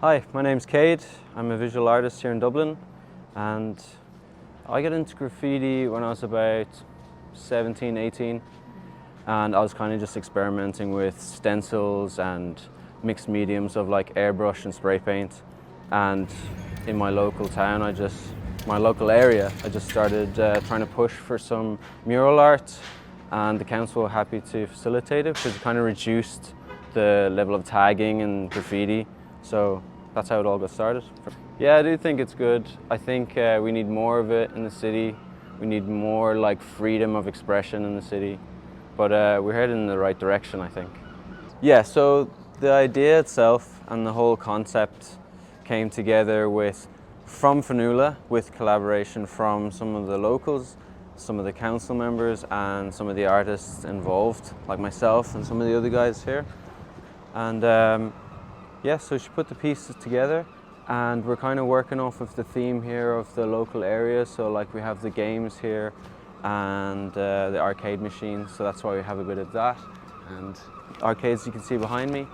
Hi, my name's Cade. I'm a visual artist here in Dublin, and I got into graffiti when I was about 17, 18, and I was kind of just experimenting with stencils and mixed mediums of like airbrush and spray paint. And in my local town, my local area, I just started trying to push for some mural art, and the council were happy to facilitate it because it kind of reduced the level of tagging and graffiti. So that's how it all got started. Yeah, I do think it's good. I think we need more of it in the city. We need more like freedom of expression in the city. But we're heading in the right direction, I think. Yeah, so the idea itself and the whole concept came together from Fionnuala with collaboration from some of the locals, some of the council members and some of the artists involved, like myself and some of the other guys here. And yeah, so she put the pieces together, and we're kind of working off of the theme here of the local area. So like we have the games here and the arcade machines, so that's why we have a bit of that. And arcades you can see behind me.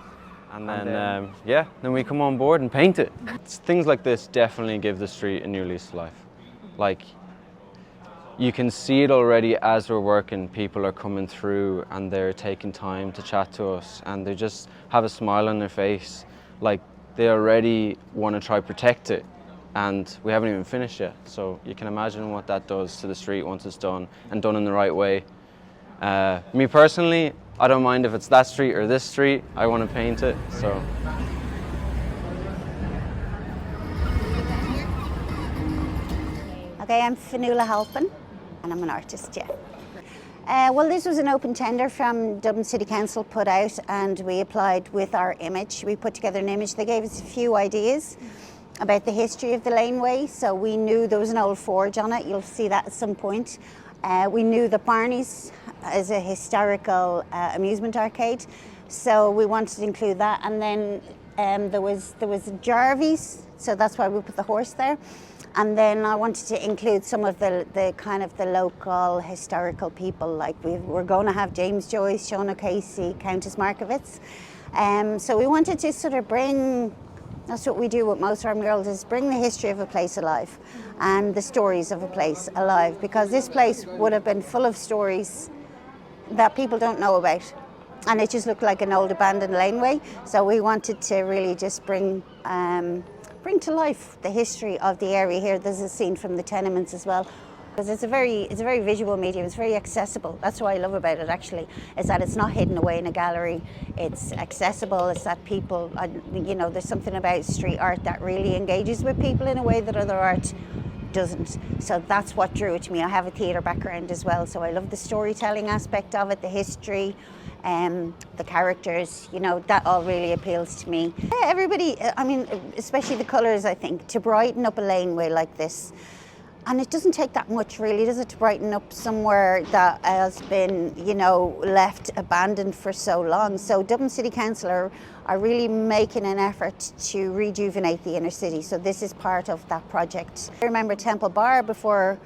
And then, yeah, then we come on board and paint it. Things like this definitely give the street a new lease of life. Like, you can see it already as we're working. People are coming through and they're taking time to chat to us, and they just have a smile on their face. Like, they already want to try protect it, and we haven't even finished yet. So you can imagine what that does to the street once it's done, and done in the right way. Me personally, I don't mind if it's that street or this street. I want to paint it, so. Okay, I'm Fionnuala Halpin, and I'm an artist, yeah. Well, this was an open tender from Dublin City Council put out, and we applied with our image. We put together an image. They gave us a few ideas about the history of the laneway, so we knew there was an old forge on it. You'll see that at some point. We knew that Barney's is a historical amusement arcade, so we wanted to include that. And then there was Jarvis, so that's why we put the horse there. And then I wanted to include some of the kind of the local historical people, like we're going to have James Joyce, Sean O'Casey, Countess Markovitz. So we wanted to sort of bring, that's what we do with most of our murals, is bring the history of a place alive and the stories of a place alive, because this place would have been full of stories that people don't know about. And it just looked like an old abandoned laneway. So we wanted to really just bring to life the history of the area here. There's a scene from the tenements as well. Because it's a very visual medium, it's very accessible. That's what I love about it actually, is that it's not hidden away in a gallery. It's accessible, it's that people, you know, there's something about street art that really engages with people in a way that other art doesn't. So that's what drew it to me. I have a theatre background as well, so I love the storytelling aspect of it, the history, the characters, you know, that all really appeals to me. Yeah, everybody, I mean, especially the colours, I think, to brighten up a laneway like this. And it doesn't take that much really, does it, to brighten up somewhere that has been, you know, left abandoned for so long. So Dublin City Council are really making an effort to rejuvenate the inner city. So this is part of that project. I remember Temple Bar before,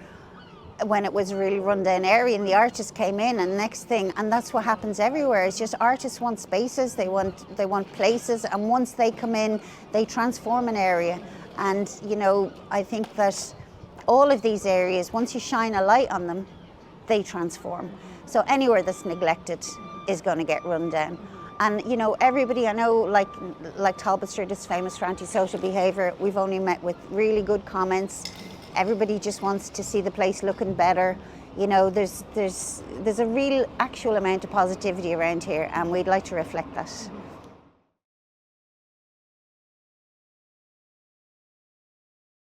when it was a really run-down area, and the artists came in, and next thing, and that's what happens everywhere. It's just artists want spaces, they want places, and once they come in, they transform an area. And you know, I think that all of these areas, once you shine a light on them, they transform. So anywhere that's neglected is going to get run down. And you know, everybody, I know, like Talbot Street is famous for antisocial behaviour. We've only met with really good comments. Everybody just wants to see the place looking better. You know, there's a real actual amount of positivity around here, and we'd like to reflect that.